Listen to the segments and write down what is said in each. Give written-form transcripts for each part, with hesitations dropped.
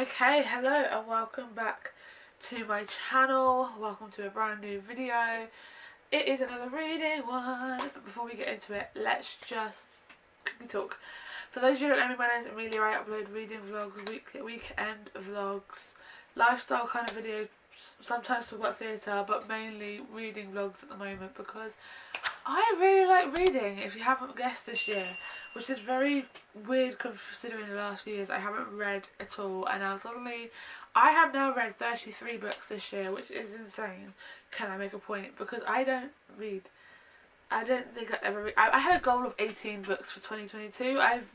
Okay, hello and welcome back to my channel. Welcome to a brand new video. It is another reading one, but before we get into it, let's just quickly talk. For those of you who don't know me, my name is Amelia. I upload reading vlogs, weekend vlogs, lifestyle kind of videos, sometimes talk about theatre, but mainly reading vlogs at the moment because I really like reading, if you haven't guessed this year, which is very weird considering the last few years I haven't read at all, and I have now read 33 books this year, which is insane. Can I make a point? Because I don't read. I don't think I ever read. I had a goal of 18 books for 2022. I'm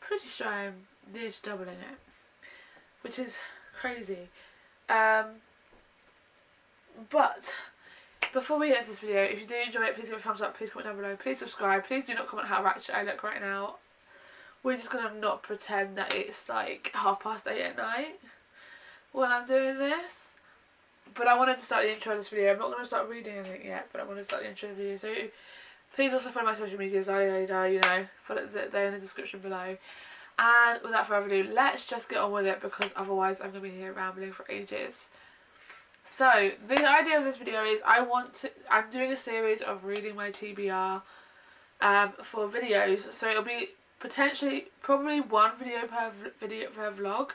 pretty sure I'm near to doubling it, which is crazy. But before we get into this video, if you do enjoy it, please give it a thumbs up, please comment down below, please subscribe, please do not comment how ratchet I look right now. We're just going to not pretend that it's like 8:30 at night when I'm doing this. But I wanted to start the intro of this video. I'm not going to start reading anything yet, but I want to start the intro of the video. So please also follow my social medias, follow they're in the description below. And without further ado, let's just get on with it, because otherwise I'm going to be here rambling for ages. So, the idea of this video is I'm doing a series of reading my TBR for videos. So it'll be probably one video per vlog.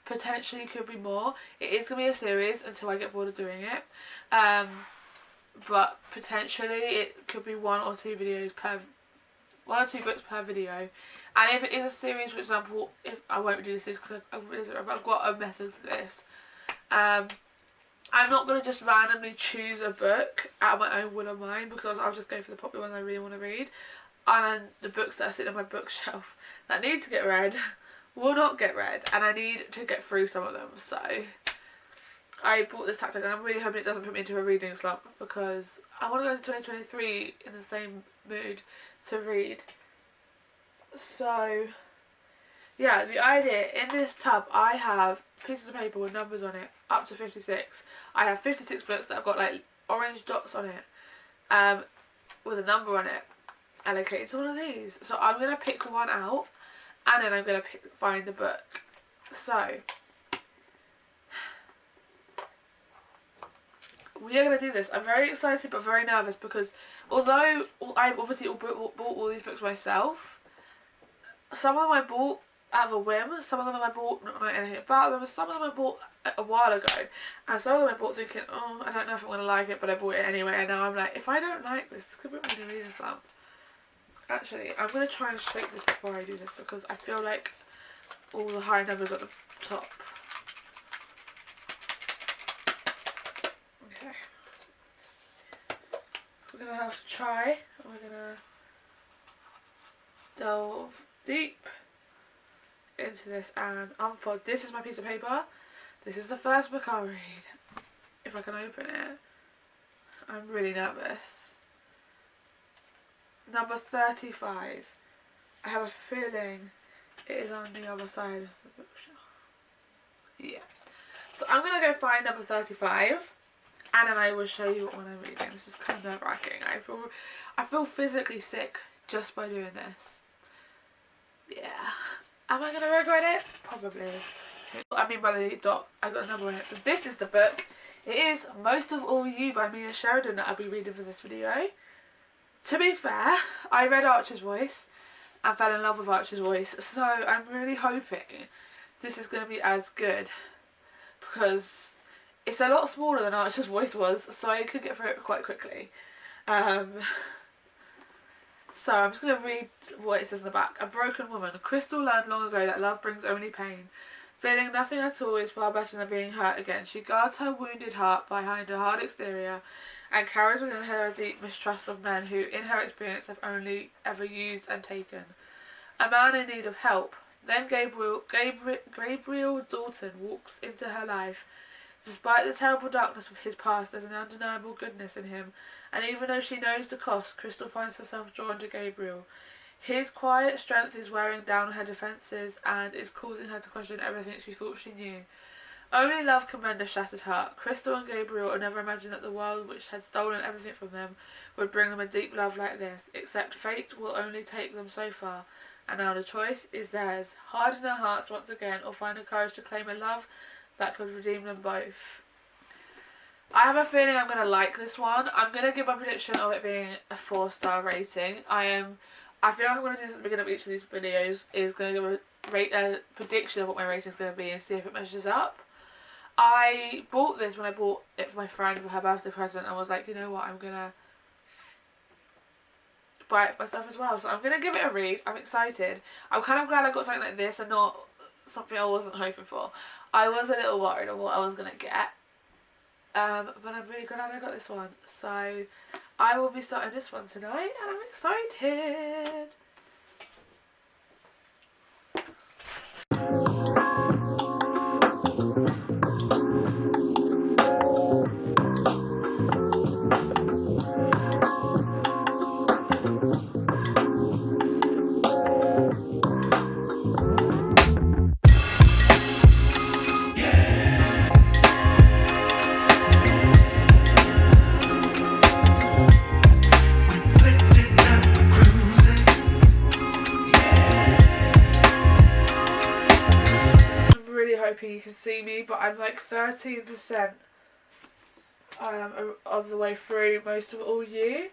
Potentially could be more. It is going to be a series until I get bored of doing it. But potentially it could be one or two books per video. And if it is a series, for example, if I won't do this because I've got a method for this. I'm not going to just randomly choose a book out of my own will or mind, because I'll just go for the popular ones I really want to read. And the books that are sitting on my bookshelf that need to get read will not get read, and I need to get through some of them. So I bought this tactic, and I'm really hoping it doesn't put me into a reading slump, because I want to go into 2023 in the same mood to read. So yeah, the idea, in this tub I have pieces of paper with numbers on it, up to 56. I have 56 books that have got like orange dots on it, with a number on it, allocated to one of these. So I'm going to pick one out, and then I'm going to find the book. So we are going to do this. I'm very excited but very nervous, because although I obviously bought all these books myself, some of them I bought out of a whim, some of them I bought not knowing anything about them, some of them I bought a while ago, and some of them I bought thinking, oh, I don't know if I'm going to like it, but I bought it anyway, and now I'm like, if I don't like this could put me in a reading slump. Actually, I'm going to try and shake this before I do this, because I feel like all the high numbers at the top. Okay. We're going to have to try, we're going to delve deep into this and unfold. This is my piece of paper. This is the first book I'll read. If I can open it. I'm really nervous. Number 35. I have a feeling it is on the other side of the bookshelf. Yeah. So I'm going to go find number 35, and then I will show you what one I'm reading. This is kind of nerve-wracking. I feel physically sick just by doing this. Yeah. Am I going to regret it? Probably. I mean by the dot, I got a number on it. But this is the book. It is Most of All You by Mia Sheridan that I'll be reading for this video. To be fair, I read Archer's Voice and fell in love with Archer's Voice. So I'm really hoping this is going to be as good, because it's a lot smaller than Archer's Voice was, so I could get through it quite quickly. So I'm just going to read what it says in the back. A broken woman. Crystal learned long ago that love brings only pain. Feeling nothing at all is far better than being hurt again. She guards her wounded heart behind a hard exterior, and carries within her a deep mistrust of men who, in her experience, have only ever used and taken. A man in need of help. Then Gabriel Dalton walks into her life. Despite the terrible darkness of his past, there's an undeniable goodness in him, and even though she knows the cost, Crystal finds herself drawn to Gabriel. His quiet strength is wearing down her defences and is causing her to question everything she thought she knew. Only love can mend a shattered heart. Crystal and Gabriel had never imagined that the world which had stolen everything from them would bring them a deep love like this, except fate will only take them so far. and now the choice is theirs. Harden their hearts once again, or find the courage to claim a love that could redeem them both. I have a feeling I'm going to like this one. I'm going to give my prediction of it being a 4-star rating. I feel like I'm going to do this at the beginning of each of these videos, is going to give a prediction of what my rating is going to be and see if it measures up. I bought this when I bought it for my friend for her birthday present. I was like, you know what, I'm going to buy it myself as well. So I'm going to give it a read. I'm excited. I'm kind of glad I got something like this and not something I wasn't hoping for. I was a little worried of what I was going to get. But I'm really glad I got this one. So I will be starting this one tonight and I'm excited. Hoping you can see me, but I'm like 13% of the way through most of All You.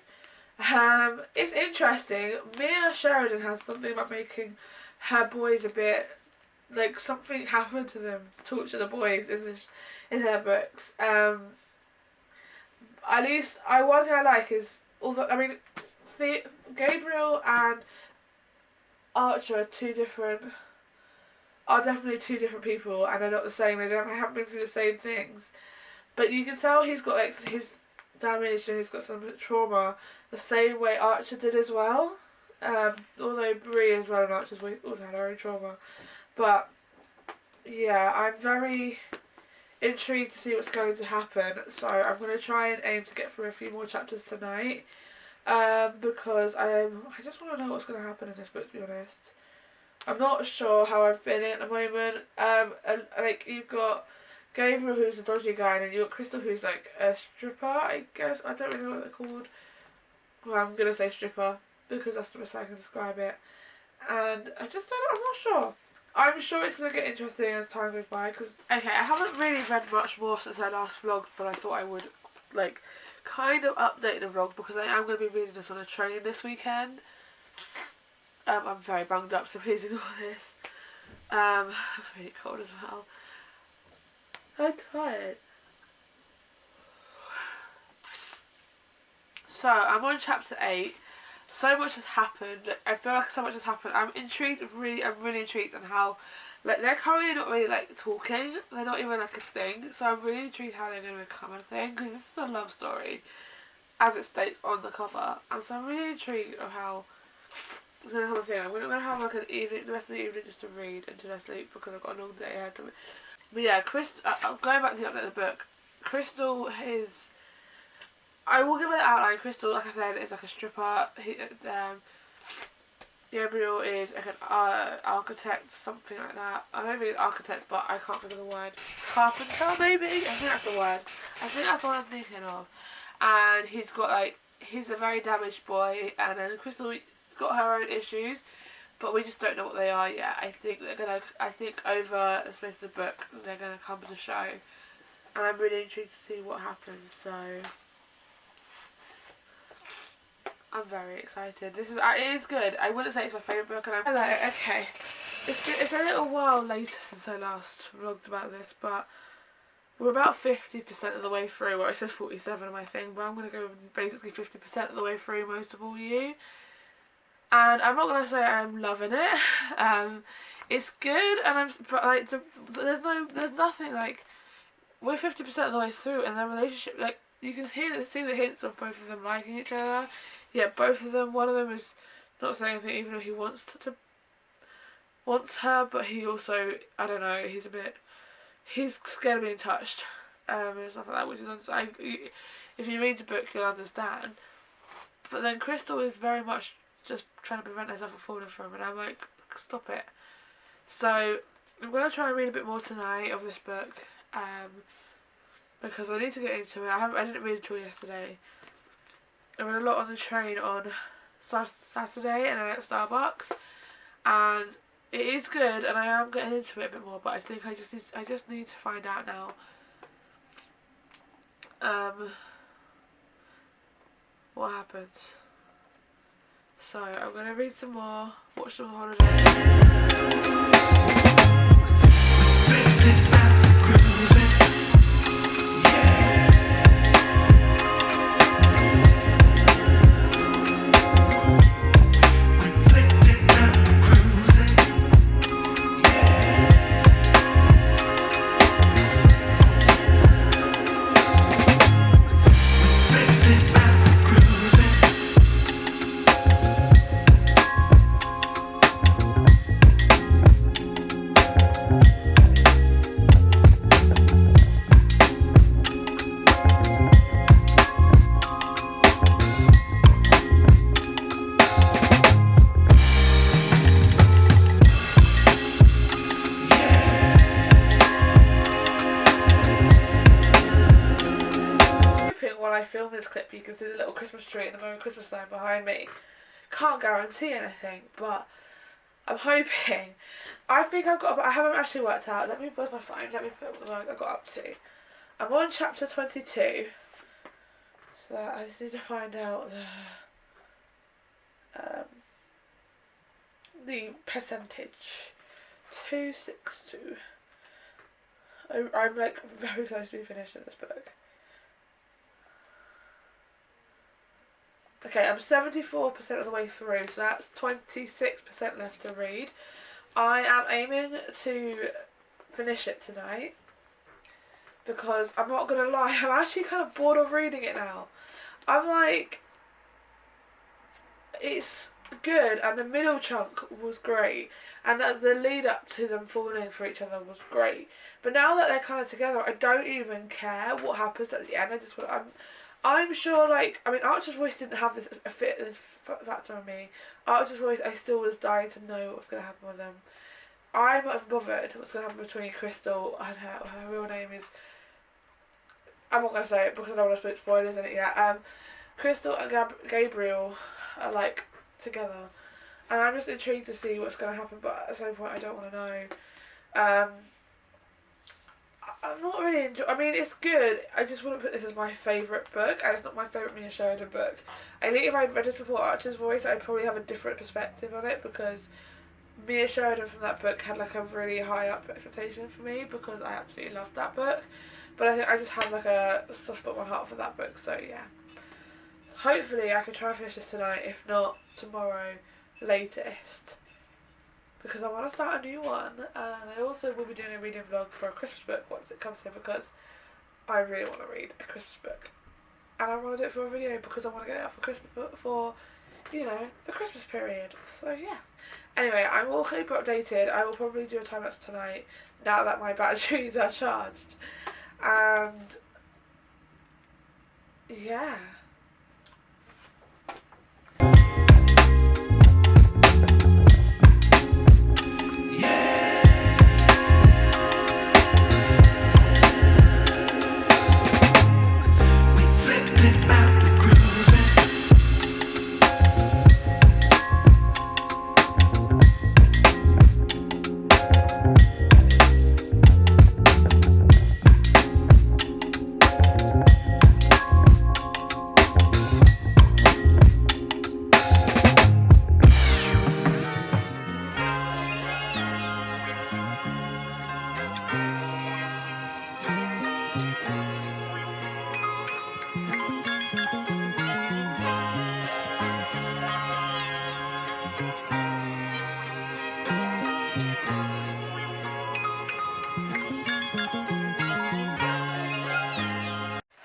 It's interesting. Mia Sheridan has something about making her boys a bit like something happened to them to torture the boys in her books. At least one thing I like is, although I mean Gabriel and Archer are definitely two different people, and they're not the same. They haven't been through the same things, but you can tell he's got like his damaged and he's got some trauma the same way Archer did as well. Although Bree as well and Archer's also had her own trauma, but yeah, I'm very intrigued to see what's going to happen. So I'm going to try and aim to get through a few more chapters tonight, because I just want to know what's going to happen in this book, to be honest. I'm not sure how I'm feeling at the moment. Like you've got Gabriel, who's a dodgy guy, and then you've got Crystal, who's like a stripper, I guess. I don't really know what they're called. Well, I'm gonna say stripper because that's the best I can describe it. And I'm not sure. I'm sure it's gonna get interesting as time goes by. Okay, I haven't really read much more since I last vlogged, but I thought I would like kind of update the vlog because I am gonna be reading this on a train this weekend. I'm very bunged up, so please ignore this. I'm really cold as well. I'm tired. So, I'm on chapter 8. So much has happened. I feel like so much has happened. I'm really intrigued on how, like, they're currently not really, like, talking. They're not even, like, a thing. So I'm really intrigued how they're going to become a thing, because this is a love story, as it states on the cover. And so I'm really intrigued of how it's going to become a thing. I'm going to have, like, the rest of the evening just to read until I sleep, because I've got a long day ahead of me. But yeah, I'm going back to the update of the book. Crystal is... I will give it an outline. Crystal, like I said, is like a stripper. Gabriel is like an architect, something like that. I don't mean architect, but I can't think of the word. Carpenter, maybe? I think that's the word. I think that's what I'm thinking of. And he's a very damaged boy, and then Crystal got her own issues, but we just don't know what they are yet. I think over the space of the book, they're gonna come to show, and I'm really intrigued to see what happens. So I'm very excited. It is good. I wouldn't say it's my favourite book, and okay. It's a little while later since I last vlogged about this, but we're about 50% of the way through. Well, it says 47 on my thing, but I'm going to go basically 50% of the way through most of All You. And I'm not going to say I'm loving it. It's good, and there's nothing, like, we're 50% of the way through, and their relationship, like, you can see the hints of both of them liking each other. Yeah, both of them. One of them is not saying anything, even though he wants her, but he also, I don't know, he's scared of being touched, and stuff like that, which is if you read the book, you'll understand. But then Crystal is very much just trying to prevent herself from falling for him, and I'm like, stop it. So I'm gonna try and read a bit more tonight of this book, because I need to get into it. I didn't read it all yesterday. I read a lot on the train on Saturday and then at Starbucks, and it is good, and I am getting into it a bit more. But I think I just need to find out now. What happens? So I'm gonna read some more, watch some holiday. While I film this clip, you can see the little Christmas tree and the Merry Christmas sign behind me. Can't guarantee anything, but I'm hoping. I think I've got. I haven't actually worked out. Let me buzz my phone. Let me put up the work I got up to. I'm on chapter 22, so I just need to find out the percentage. 262. I'm like very close to finishing this book. Okay, I'm 74% of the way through, so that's 26% left to read. I am aiming to finish it tonight because I'm not gonna lie, I'm actually kind of bored of reading it now. I'm like, it's good, and the middle chunk was great, and the lead up to them falling for each other was great. But now that they're kind of together, I don't even care what happens at the end. I just want. I'm sure, like, I mean, Archer's voice didn't have this factor on me. Archer's voice, I still was dying to know what's going to happen with them. I'm not even bothered what's going to happen between Crystal and her real name is, I'm not going to say it because I don't want to put spoilers in it yet. Crystal and Gabriel are, like, together. And I'm just intrigued to see what's going to happen, but at the same point, I don't want to know. I'm not really I mean, it's good. I just wouldn't put this as my favourite book, and it's not my favourite Mia Sheridan book. I think if I'd read this before Archer's Voice, I'd probably have a different perspective on it, because Mia Sheridan from that book had like a really high up expectation for me, because I absolutely loved that book. But I think I just have like a soft spot in my heart for that book, so yeah. Hopefully I can try and finish this tonight, if not tomorrow latest, because I want to start a new one, and I also will be doing a reading vlog for a Christmas book once it comes here, because I really want to read a Christmas book, and I want to do it for a video because I want to get it out for Christmas, for, you know, the Christmas period. So yeah. Anyway, I will keep you updated. I will probably do a time lapse tonight now that my batteries are charged, and yeah.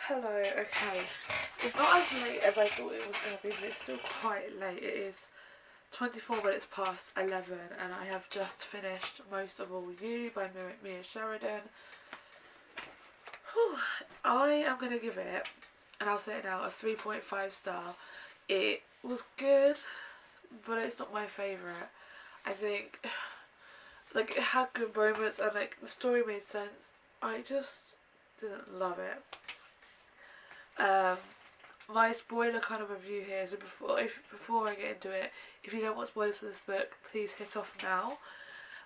Hello, okay. It's not as late as I thought it was going to be, but it's still quite late. It is 24 minutes past 11, and I have just finished Most of All You by Mia Sheridan. Whew. I am going to give it, and I'll say it now, a 3.5 star. It was good, but it's not my favourite. I think, like, it had good moments, and like the story made sense. I just didn't love it. my spoiler kind of review here. So before I get into it, if you don't want spoilers for this book, please hit off now.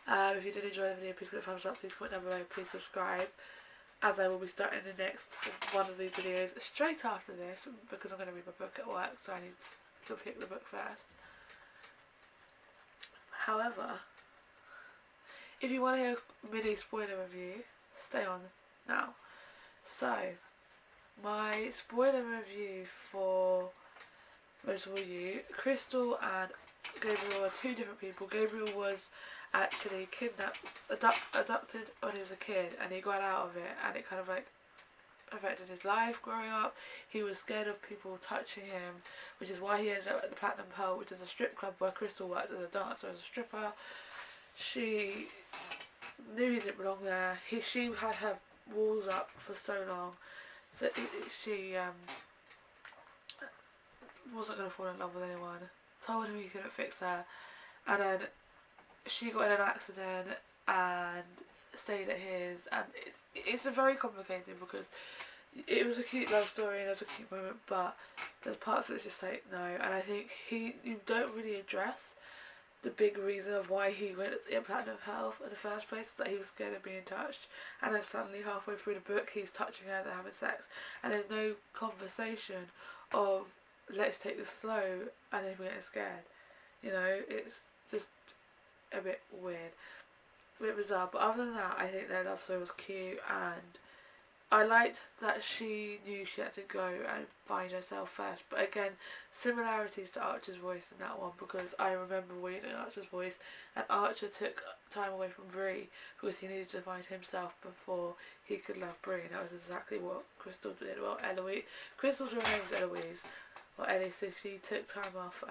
If you did enjoy the video, please give it a thumbs up, please comment down below, please subscribe, as I will be starting the next one of these videos straight after this, because I'm going to read my book at work, so I need to pick the book first. However, if you want to hear a mini spoiler review, stay on now. So, my spoiler review for Most of All You, Crystal and Gabriel are two different people. Gabriel was actually adopted when he was a kid, and he got out of it, and it kind of like affected his life growing up. He was scared of people touching him, which is why he ended up at the Platinum Pearl, which is a strip club where Crystal worked as a dancer, as a stripper. She knew he didn't belong there. She had her walls up for so long, so she wasn't going to fall in love with anyone. Told him he couldn't fix her, and then she got in an accident and stayed at his, and it's a very complicated, because it was a cute love story and it was a cute moment, but there's parts that's just like, no. And I think you don't really address the big reason of why he went to Platinum Health in the first place, that he was scared of being touched, and then suddenly halfway through the book he's touching her, they're having sex, and there's no conversation of let's take this slow and then we're getting scared. You know, it's just a bit weird, a bit bizarre. But other than that, I think their love story was cute, and I liked that she knew she had to go and find herself first. But again, similarities to Archer's voice in that one, because I remember reading Archer's voice, and Archer took time away from Bree because he needed to find himself before he could love Bree, and that was exactly what Crystal did. Well, Eloise, Crystal's real name is Eloise, or Ellie, so she took time off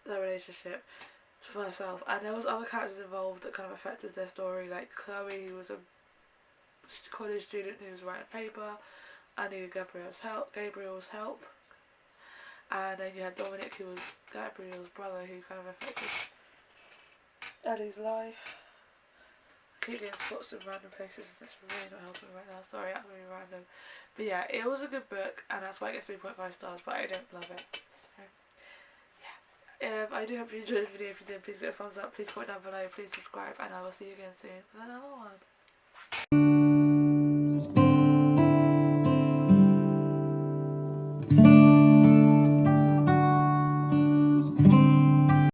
their relationship for herself. And there was other characters involved that kind of affected their story, like Chloe, who was a college student who was writing a paper and needed Gabriel's help, and then you had Dominic, who was Gabriel's brother, who kind of affected Ellie's life. I keep getting spots in random places, and that's really not helping right now, sorry, that's really random. But yeah, it was a good book, and that's why it gets 3.5 stars, but I don't love it, so yeah. I do hope you enjoyed this video. If you did, please give it a thumbs up, please comment down below, please subscribe, and I will see you again soon with another one.